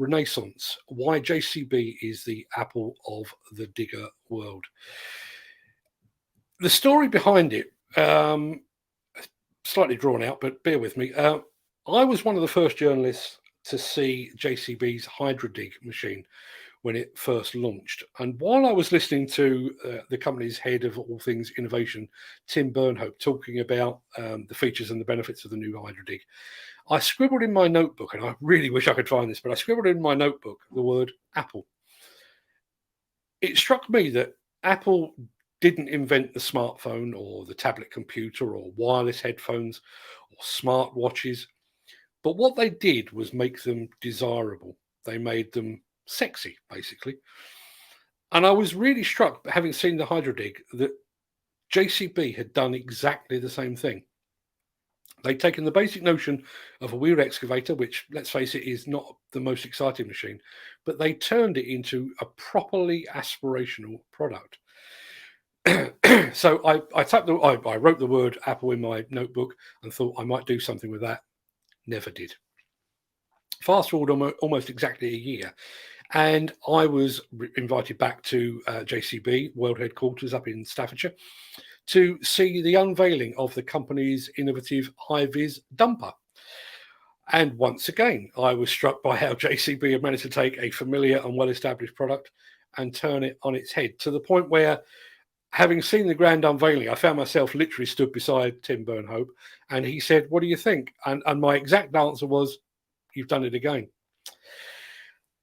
Renaissance, why JCB is the Apple of the digger world. The story behind it, slightly drawn out, but bear with me. I was one of the first journalists to see JCB's HydroDig machine when it first launched. And while I was listening to the company's head of all things innovation, Tim Burnhope, talking about the features and the benefits of the new HydroDig, I scribbled in my notebook, and I really wish I could find this, but I scribbled in my notebook the word Apple. It struck me that Apple didn't invent the smartphone or the tablet computer or wireless headphones or smart watches, but what they did was make them desirable. They made them sexy, basically. And I was really struck, having seen the HydroDig, that JCB had done exactly the same thing. They'd taken the basic notion of a wheeled excavator, which, let's face it, is not the most exciting machine, but they turned it into a properly aspirational product. So I wrote the word Apple in my notebook and thought I might do something with that. Never did. Fast forward almost exactly a year, and I was invited back to JCB World Headquarters up in Staffordshire to see the unveiling of the company's innovative high-vis dumper. And once again, I was struck by how JCB had managed to take a familiar and well-established product and turn it on its head, to the point where, having seen the grand unveiling, I found myself literally stood beside Tim Burnhope, and he said, "What do you think?" And my exact answer was, "You've done it again."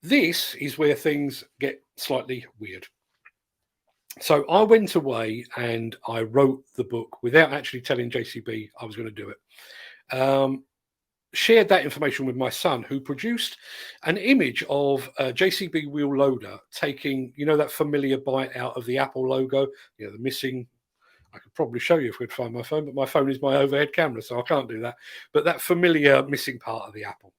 This is where things get slightly weird. So I went away and I wrote the book without actually telling JCB I was going to do it. Shared that information with my son, who produced an image of a JCB wheel loader taking, that familiar bite out of the Apple logo, the missing. I could probably show you if we'd find my phone, but my phone is my overhead camera, so I can't do that. But that familiar missing part of the Apple.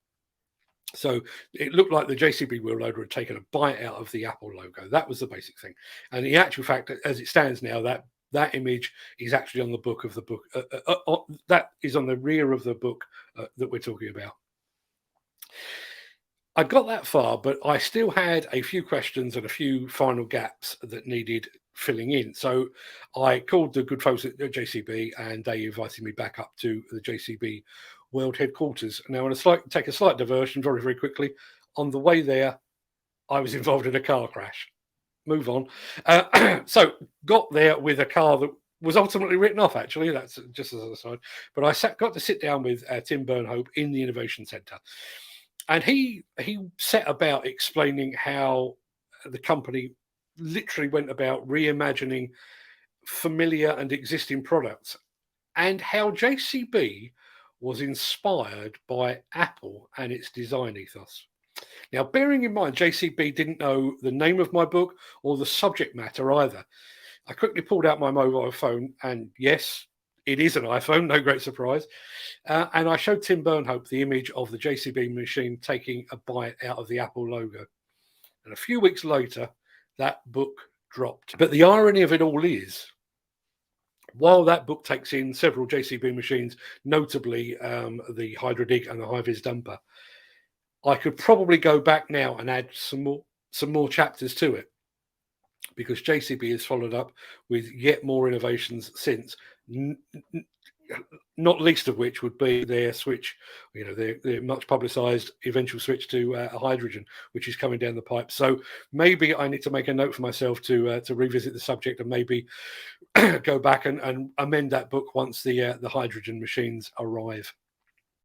So it looked like the JCB wheel loader had taken a bite out of the Apple logo. That was the basic thing. And the actual fact, as it stands now, that image is actually on the book of the book. That is on the rear of the book that we're talking about. I got that far, but I still had a few questions and a few final gaps that needed filling in. So I called the good folks at JCB, and they invited me back up to the JCB World Headquarters. Now, I'm going to take a slight diversion very, very quickly. On the way there, I was involved in a car crash. Move on. So got there with a car that was ultimately written off, actually. That's just as an aside. But I got to sit down with Tim Burnhope in the Innovation Centre. And he set about explaining how the company literally went about reimagining familiar and existing products, and how JCB was inspired by Apple and its design ethos. Now, bearing in mind, JCB didn't know the name of my book or the subject matter either. I quickly pulled out my mobile phone, and yes, it is an iPhone, no great surprise. And I showed Tim Burnhope the image of the JCB machine taking a bite out of the Apple logo. And a few weeks later, that book dropped. But the irony of it all is, while that book takes in several JCB machines, notably the HydroDig and the high-vis dumper, I could probably go back now and add some more chapters to it, because JCB has followed up with yet more innovations since, not least of which would be their switch, their much publicised eventual switch to hydrogen, which is coming down the pipe. So maybe I need to make a note for myself to revisit the subject, and maybe go back and amend that book once the hydrogen machines arrive.